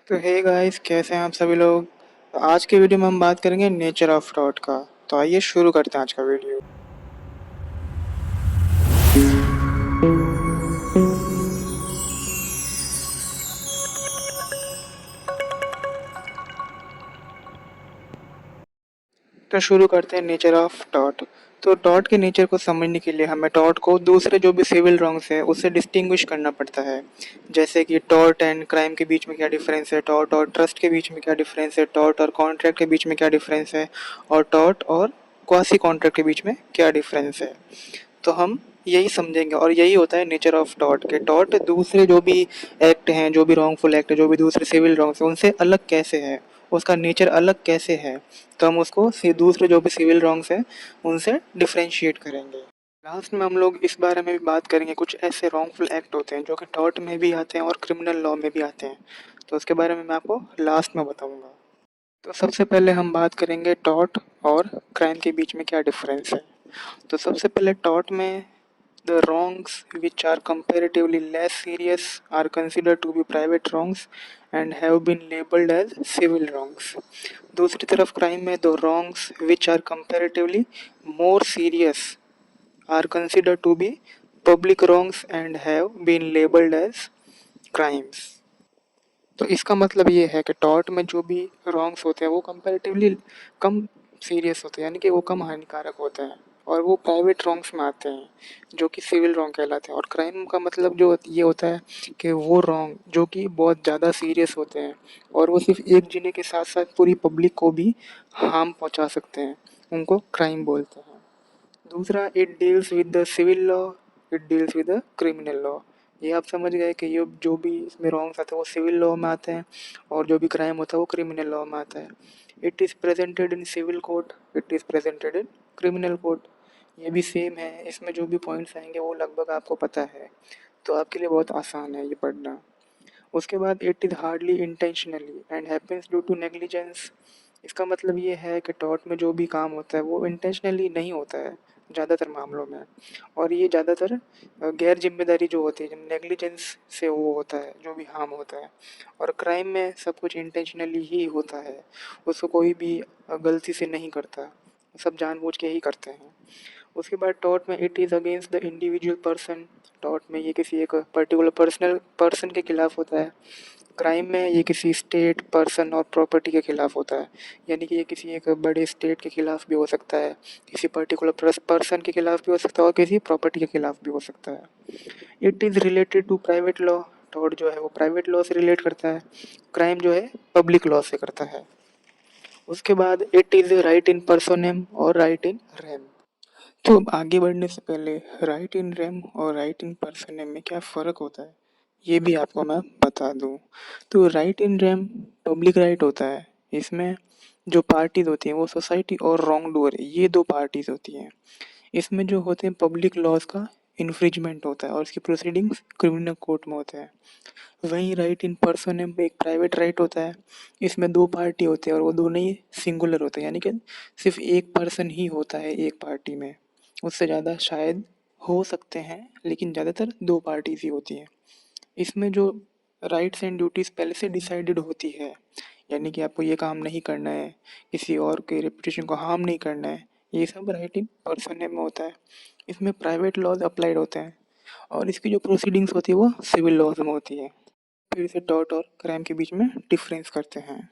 तो hey guys, कैसे हैं आप सभी लोग। तो आज के वीडियो में हम बात करेंगे नेचर ऑफ थॉट का। तो आइए शुरू करते हैं आज का वीडियो। तो शुरू करते हैं नेचर ऑफ टॉट। तो टॉट के नेचर को समझने के लिए हमें टॉट को दूसरे जो भी सिविल रॉन्ग्स है उससे डिस्टिंग्विश करना पड़ता है। जैसे कि टॉट एंड क्राइम के बीच में क्या डिफरेंस है, टॉट और ट्रस्ट के बीच में क्या डिफरेंस है, टॉट और कॉन्ट्रैक्ट के बीच में क्या डिफरेंस है, और टॉट और क्वासी कॉन्ट्रैक्ट के बीच में क्या डिफरेंस है। तो हम यही समझेंगे और यही होता है नेचर ऑफ टॉट के। टॉट दूसरे जो भी एक्ट हैं, जो भी रॉन्गफुल एक्ट है, जो भी दूसरे सिविल रॉन्ग्स हैं, उनसे अलग कैसे है, उसका नेचर अलग कैसे है। तो हम उसको दूसरे जो भी सिविल रॉन्ग्स हैं उनसे डिफ्रेंशिएट करेंगे। लास्ट में हम लोग इस बारे में भी बात करेंगे कुछ ऐसे रॉन्गफुल एक्ट होते हैं जो कि टॉट में भी आते हैं और क्रिमिनल लॉ में भी आते हैं। तो उसके बारे में मैं आपको लास्ट में बताऊंगा। तो सबसे पहले हम बात करेंगे टॉट और क्राइम के बीच में क्या डिफरेंस है। तो सबसे पहले टॉट में the wrongs which are comparatively less serious are considered to be private wrongs and have been labeled as civil wrongs. दूसरी तरफ क्राइम में the wrongs which are comparatively more serious are considered to be public wrongs and have been labeled as crimes. तो इसका मतलब ये है कि tort में जो भी रॉन्ग्स होते हैं वो कंपैरेटिवली कम सीरियस होते हैं, यानी कि वो कम हानिकारक होते हैं और वो प्राइवेट रॉन्ग्स में आते हैं जो कि सिविल रॉन्ग कहलाते हैं। और क्राइम का मतलब जो ये होता है कि वो रॉन्ग जो कि बहुत ज़्यादा सीरियस होते हैं और वो सिर्फ एक जने के साथ साथ पूरी पब्लिक को भी हार्म पहुंचा सकते हैं, उनको क्राइम बोलते हैं। दूसरा, it deals with the civil law, it deals with the criminal law. ये आप समझ गए कि ये जो भी इसमें रॉन्ग्स आते हैं वो सिविल लॉ में आते हैं और जो भी क्राइम होता है वो क्रिमिनल लॉ में आता है। It is presented in civil court, it is presented in criminal court. ये भी सेम है, इसमें जो भी पॉइंट्स आएंगे वो लगभग आपको पता है, तो आपके लिए बहुत आसान है ये पढ़ना। उसके बाद it is hardly intentionally and happens due to negligence. इसका मतलब ये है कि टॉर्ट में जो भी काम होता है वो इंटेंशनली नहीं होता है ज़्यादातर मामलों में, और ये ज़्यादातर गैर जिम्मेदारी जो होती है, नेग्लिजेंस से वो होता है जो भी हार्म होता है। और क्राइम में सब कुछ इंटेंशनली ही होता है, उसको कोई भी गलती से नहीं करता, सब जानबूझ के ही करते हैं। उसके बाद टॉर्ट में it is against the individual person. Tort में ये किसी एक पर्टिकुलर पर्सनल पर्सन के खिलाफ होता है। क्राइम में ये किसी स्टेट, पर्सन और प्रॉपर्टी के खिलाफ होता है, यानी कि ये किसी एक बड़े स्टेट के खिलाफ भी हो सकता है, किसी पर्टिकुलर पर्सन के खिलाफ भी हो सकता है और किसी प्रॉपर्टी के खिलाफ भी हो सकता है। It is related to private law. Tort जो है वो प्राइवेट लॉ से रिलेट करता है, क्राइम जो है पब्लिक लॉ से करता है। उसके बाद इट इज़ राइट इन पर्सोनेम और राइट इन रेम। तो अब आगे बढ़ने से पहले राइट इन रेम और राइट इन पर्सनम में क्या फ़र्क होता है ये भी आपको मैं बता दूं। तो right in rem public right होता है, इसमें जो पार्टीज होती हैं वो सोसाइटी और रॉन्ग डूअर, ये दो पार्टीज होती हैं। इसमें जो होते हैं पब्लिक लॉज का इन्फ्रिजमेंट होता है और इसकी प्रोसीडिंग्स क्रिमिनल कोर्ट में होते हैं। वहीं राइट इन पर्सनम में एक प्राइवेट राइट होता है, इसमें दो पार्टी होते हैं और वो दोनों ही सिंगुलर होते हैं, यानी कि सिर्फ एक पर्सन ही होता है एक पार्टी में, उससे ज़्यादा शायद हो सकते हैं लेकिन ज़्यादातर दो पार्टीज ही होती हैं। इसमें जो राइट्स एंड ड्यूटीज़ पहले से डिसाइडेड होती है, यानी कि आपको ये काम नहीं करना है, किसी और के रेपुटेशन को हार्म नहीं करना है, ये सब राइट इन पर्सन में होता है। इसमें प्राइवेट लॉज अप्लाइड होते हैं और इसकी जो प्रोसीडिंग्स होती है वो सिविल लॉज में होती है। फिर से टॉर्ट और क्राइम के बीच में डिफरेंस करते हैं।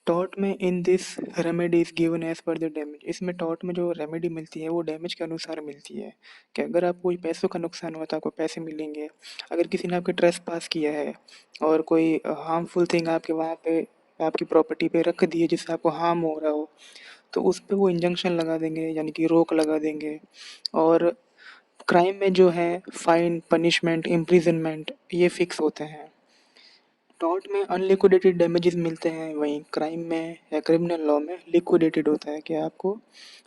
टॉर्ट में in this remedy is given as per the damage. इसमें टॉर्ट में जो रेमेडी मिलती है वो डैमेज के अनुसार मिलती है, कि अगर आपको कोई पैसों का नुकसान हुआ तो आपको पैसे मिलेंगे। अगर किसी ने आपके ट्रेस पास किया है और कोई हार्मफुल थिंग आपके वहाँ पे आपकी प्रॉपर्टी पे रख दी है जिससे आपको हार्म हो रहा हो, तो उस पर वो इंजंक्शन लगा देंगे, यानी कि रोक लगा देंगे। और क्राइम में जो है फाइन, पनिशमेंट, इम्प्रिजनमेंट ये फिक्स होते हैं। टॉर्ट में अनलिक्विडेटेड डैमेजेस मिलते हैं, वहीं क्राइम में या क्रिमिनल लॉ में लिक्विडेटेड होता है कि आपको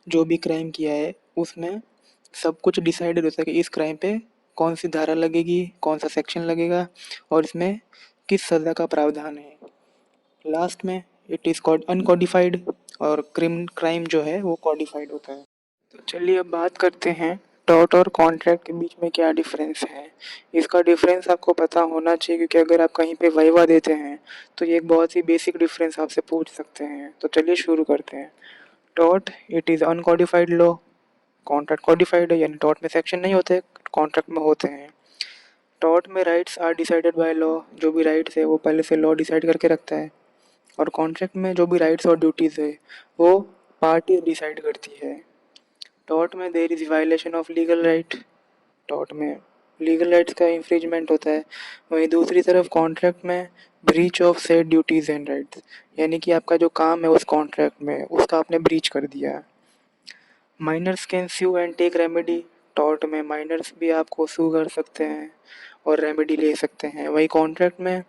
जो भी क्राइम किया है उसमें सब कुछ डिसाइडेड होता है कि इस क्राइम पे कौन सी धारा लगेगी, कौन सा सेक्शन लगेगा और इसमें किस सज़ा का प्रावधान है। लास्ट में इट इज़ कॉल्ड अनकोडिफाइड और क्राइम जो है वो कॉडिफाइड होता है। तो चलिए अब बात करते हैं टॉर्ट और कॉन्ट्रैक्ट के बीच में क्या डिफरेंस है? इसका डिफरेंस आपको पता होना चाहिए, क्योंकि अगर आप कहीं पे वाइवा देते हैं तो ये एक बहुत ही बेसिक डिफरेंस आपसे पूछ सकते हैं। तो चलिए शुरू करते हैं। Tort it is uncodified law, contract codified है, यानी टॉर्ट में सेक्शन नहीं होते, कॉन्ट्रैक्ट में होते हैं। टॉर्ट में rights are decided by law, जो भी राइट्स है वो पहले से लॉ डिसाइड करके रखता है। और कॉन्ट्रैक्ट में जो भी राइट्स और ड्यूटीज़ है वो पार्टी डिसाइड करती है। टॉर्ट में there is violation of legal right, tort में लीगल राइट्स का इंफ्रिजमेंट होता है। वहीं दूसरी तरफ कॉन्ट्रैक्ट में breach of said duties and rights, यानी कि आपका जो काम है उस कॉन्ट्रैक्ट में उसका आपने ब्रीच कर दिया। Minors can sue and take remedy, tort में माइनर्स भी आपको सू कर सकते हैं और रेमेडी ले सकते हैं। वही कॉन्ट्रैक्ट में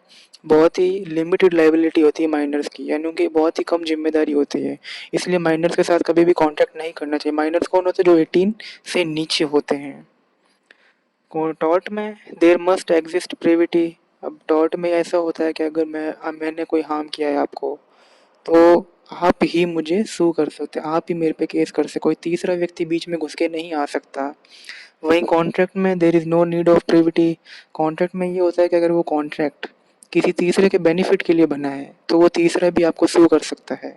बहुत ही लिमिटेड लाइबिलिटी होती है माइनर्स की, यानी उनकी बहुत ही कम जिम्मेदारी होती है। इसलिए माइनर्स के साथ कभी भी कॉन्ट्रैक्ट नहीं करना चाहिए। माइनर्स कौन होते हैं? जो 18 से नीचे होते हैं। टॉर्ट में देयर मस्ट एग्जिस्ट प्रिविटी, अब टॉर्ट में ऐसा होता है कि अगर मैंने कोई हार्म किया है आपको, तो आप ही मुझे सू कर सकते हैं, आप ही मेरे पे केस कर सकते, कोई तीसरा व्यक्ति बीच में घुस के नहीं आ सकता। वहीं कॉन्ट्रैक्ट में there is no need of privity, contract में ये होता है कि अगर वो कॉन्ट्रैक्ट किसी तीसरे के बेनिफिट के लिए बना है तो वो तीसरा भी आपको सू कर सकता है।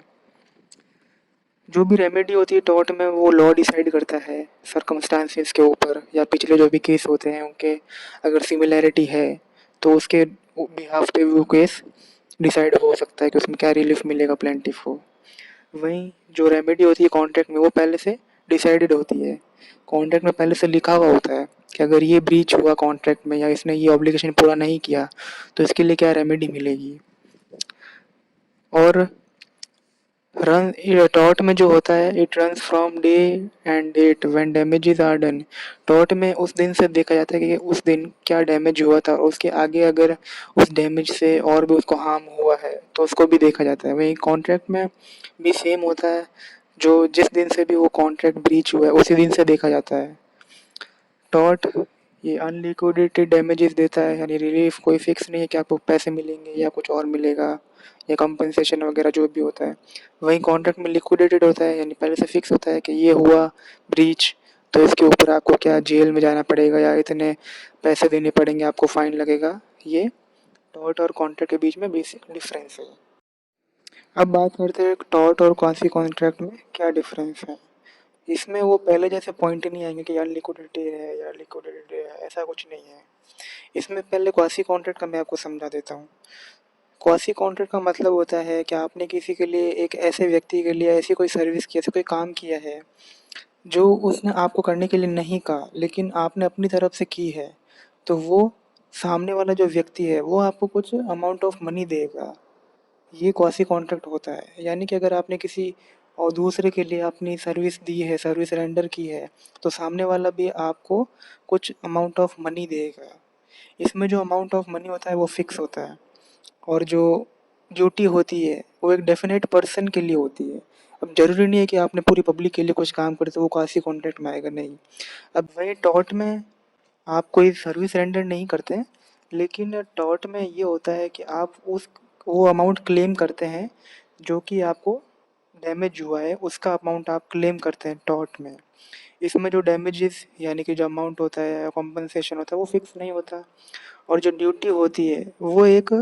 जो भी रेमेडी होती है टॉर्ट में वो लॉ डिसाइड करता है सर्कमस्टांसेस के ऊपर, या पिछले जो भी केस होते हैं उनके अगर सिमिलैरिटी है तो उसके बिहाफ पे वो केस डिसाइड हो सकता है कि उसमें क्या रिलीफ मिलेगा प्लेंटिफ को। वहीं जो रेमेडी होती है कॉन्ट्रैक्ट में वो पहले से डिसाइडेड होती है, कॉन्ट्रैक्ट में पहले से लिखा हुआ होता है कि अगर ये ब्रीच हुआ कॉन्ट्रैक्ट में या इसने ये ऑब्लिगेशन पूरा नहीं किया तो इसके लिए क्या रेमेडी मिलेगी। और रन टॉर्ट में जो होता है it runs from day and date when damages are done, tort में उस दिन से देखा जाता है कि उस दिन क्या डैमेज हुआ था और उसके आगे अगर उस डैमेज से और भी उसको हार्म हुआ है तो उसको भी देखा जाता है। वहीं कॉन्ट्रैक्ट में भी सेम होता है, जो जिस दिन से भी वो कॉन्ट्रैक्ट ब्रीच हुआ है उसी दिन से देखा जाता है। टॉर्ट ये अनलिक्विडेटेड डैमेजेस देता है, यानी रिलीफ कोई फिक्स नहीं है कि आपको पैसे मिलेंगे या कुछ और मिलेगा या कंपनसेशन वगैरह जो भी होता है। वहीं कॉन्ट्रैक्ट में लिक्विडेटेड होता है, यानी पहले से फिक्स होता है कि ये हुआ ब्रीच तो इसके ऊपर आपको क्या जेल में जाना पड़ेगा या इतने पैसे देने पड़ेंगे, आपको फाइन लगेगा। ये टॉर्ट और कॉन्ट्रैक्ट के बीच में बेसिक डिफरेंस है। अब बात करते हैं टॉर्ट और क्वासी कॉन्ट्रैक्ट में क्या डिफरेंस है। इसमें वो पहले जैसे पॉइंट नहीं आएंगे कि यार लिक्विडिटी है या लिक्विडिटी है, ऐसा कुछ नहीं है। इसमें पहले क्वासी कॉन्ट्रैक्ट का मैं आपको समझा देता हूँ। क्वासी कॉन्ट्रैक्ट का मतलब होता है कि आपने किसी के लिए, एक ऐसे व्यक्ति के लिए ऐसी कोई सर्विस की, ऐसा कोई काम किया है जो उसने आपको करने के लिए नहीं कहा लेकिन आपने अपनी तरफ से की है, तो वो सामने वाला जो व्यक्ति है वो आपको कुछ अमाउंट ऑफ मनी देगा। ये क्वासी कॉन्ट्रैक्ट होता है, यानी कि अगर आपने किसी और दूसरे के लिए अपनी सर्विस दी है, सर्विस रेंडर की है, तो सामने वाला भी आपको कुछ अमाउंट ऑफ मनी देगा। इसमें जो अमाउंट ऑफ मनी होता है वो फिक्स होता है, और जो ड्यूटी होती है वो एक डेफिनेट पर्सन के लिए होती है। अब ज़रूरी नहीं है कि आपने पूरी पब्लिक के लिए कुछ काम करे तो वो क्वासी कॉन्ट्रैक्ट में आएगा, नहीं। अब वही टॉर्ट में आप कोई सर्विस रेंडर नहीं करते, लेकिन टॉर्ट में ये होता है कि आप उस वो अमाउंट क्लेम करते हैं जो कि आपको डैमेज हुआ है, उसका अमाउंट आप क्लेम करते हैं टॉर्ट में। इसमें जो डैमेजेस यानी कि जो अमाउंट होता है या कॉम्पनसेशन होता है वो फिक्स नहीं होता, और जो ड्यूटी होती है वो एक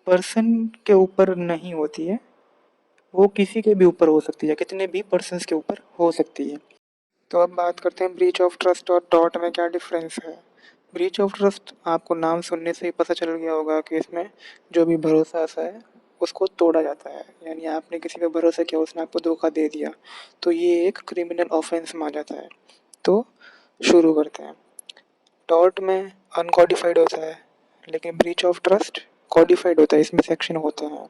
पर्सन के ऊपर नहीं होती है, वो किसी के भी ऊपर हो सकती है, कितने भी पर्सन्स के ऊपर हो सकती है। तो अब बात करते हैं ब्रीच ऑफ ट्रस्ट और टॉर्ट में क्या डिफरेंस है। ब्रीच ऑफ ट्रस्ट आपको नाम सुनने से ही पता चल गया होगा कि इसमें जो भी भरोसा सा है उसको तोड़ा जाता है, यानी आपने किसी पे भरोसा किया उसने आपको धोखा दे दिया, तो ये एक क्रिमिनल ऑफेंस में आ जाता है। तो शुरू करते हैं। टॉर्ट में अनकॉडिफाइड होता है लेकिन ब्रीच ऑफ ट्रस्ट कॉडिफाइड होता है, इसमें सेक्शन होते हैं।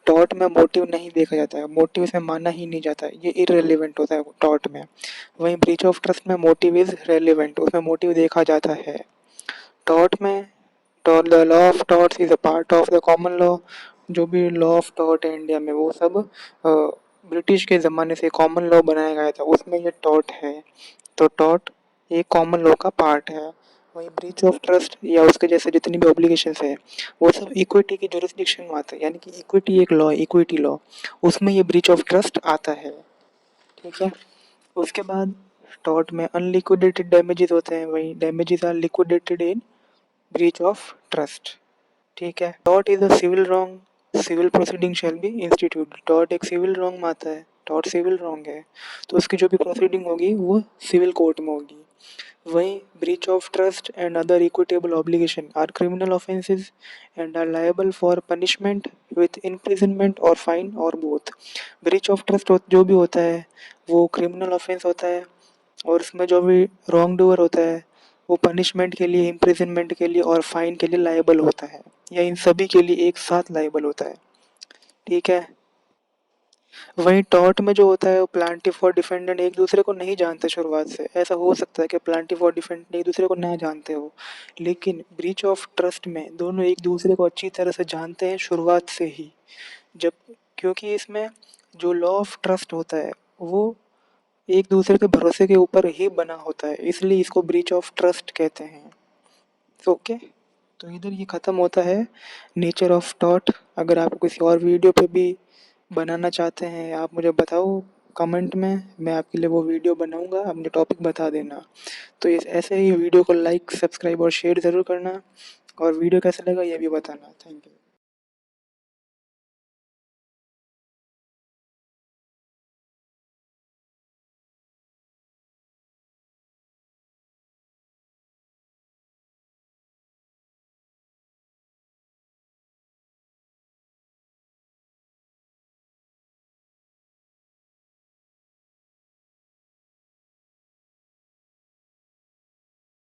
टॉर्ट में मोटिव नहीं देखा जाता है, मोटिव इसमें माना ही नहीं जाता है, ये इररिलेवेंट होता है टॉर्ट में। वहीं ब्रीच ऑफ ट्रस्ट में मोटिव इज रेलिवेंट, उसमें मोटिव देखा जाता है। टॉर्ट में tort the law of torts is a part of the common law, जो भी लॉ ऑफ टॉर्ट है इंडिया में वो सब ब्रिटिश के ज़माने से कॉमन लॉ बनाया गया था, उसमें ये टॉर्ट है। तो टॉर्ट एक कॉमन लॉ का पार्ट है। वहीं ब्रीच ऑफ ट्रस्ट या उसके जैसे जितनी भी ऑब्लिगेशंस है वो सब इक्विटी की जुरिस्डिक्शन में आते हैं, यानी कि इक्विटी एक लॉ, इक्विटी लॉ, उसमें ये ब्रीच ऑफ ट्रस्ट आता है। ठीक है। उसके बाद टॉर्ट में अनलिक्विडेटेड डैमेजेस होते हैं, वही damages are liquidated in breach of trust. ठीक है, tort is a civil wrong, civil proceeding shall be institute. Tort एक सिविल रॉन्ग में आता है, टॉर्ट सिविल रॉन्ग है, तो उसकी जो भी प्रोसीडिंग होगी वो सिविल कोर्ट में होगी। वहीं breach of trust and other equitable obligation are criminal offences and are liable for punishment with imprisonment or fine or both. Breach of trust जो भी होता है वो क्रिमिनल ऑफेंस होता है, और उसमें जो भी रॉन्ग डूअर होता है वो पनिशमेंट के लिए, इम्प्रिजनमेंट के लिए और फाइन के लिए लायबल होता है, या इन सभी के लिए एक साथ लायबल होता है। ठीक है, वहीं टॉर्ट में जो होता है वो प्लांटिफ और डिफेंडेंट एक दूसरे को नहीं जानते शुरुआत से। ऐसा हो सकता है कि प्लांटिफ और डिफेंडेंट एक दूसरे को ना जानते हो, लेकिन ब्रीच ऑफ ट्रस्ट में दोनों एक दूसरे को अच्छी तरह से जानते हैं शुरुआत से ही। जब, क्योंकि इसमें जो लॉ ऑफ ट्रस्ट होता है वो एक दूसरे के भरोसे के ऊपर ही बना होता है, इसलिए इसको ब्रीच ऑफ ट्रस्ट कहते हैं। ओके, तो इधर ये ख़त्म होता है नेचर ऑफ टॉर्ट। अगर आप किसी और वीडियो पे भी बनाना चाहते हैं आप मुझे बताओ कमेंट में, मैं आपके लिए वो वीडियो बनाऊंगा, आप मुझे टॉपिक बता देना। तो इस ऐसे ही वीडियो को लाइक, सब्सक्राइब और शेयर ज़रूर करना, और वीडियो कैसा लगा ये भी बताना। Thank you.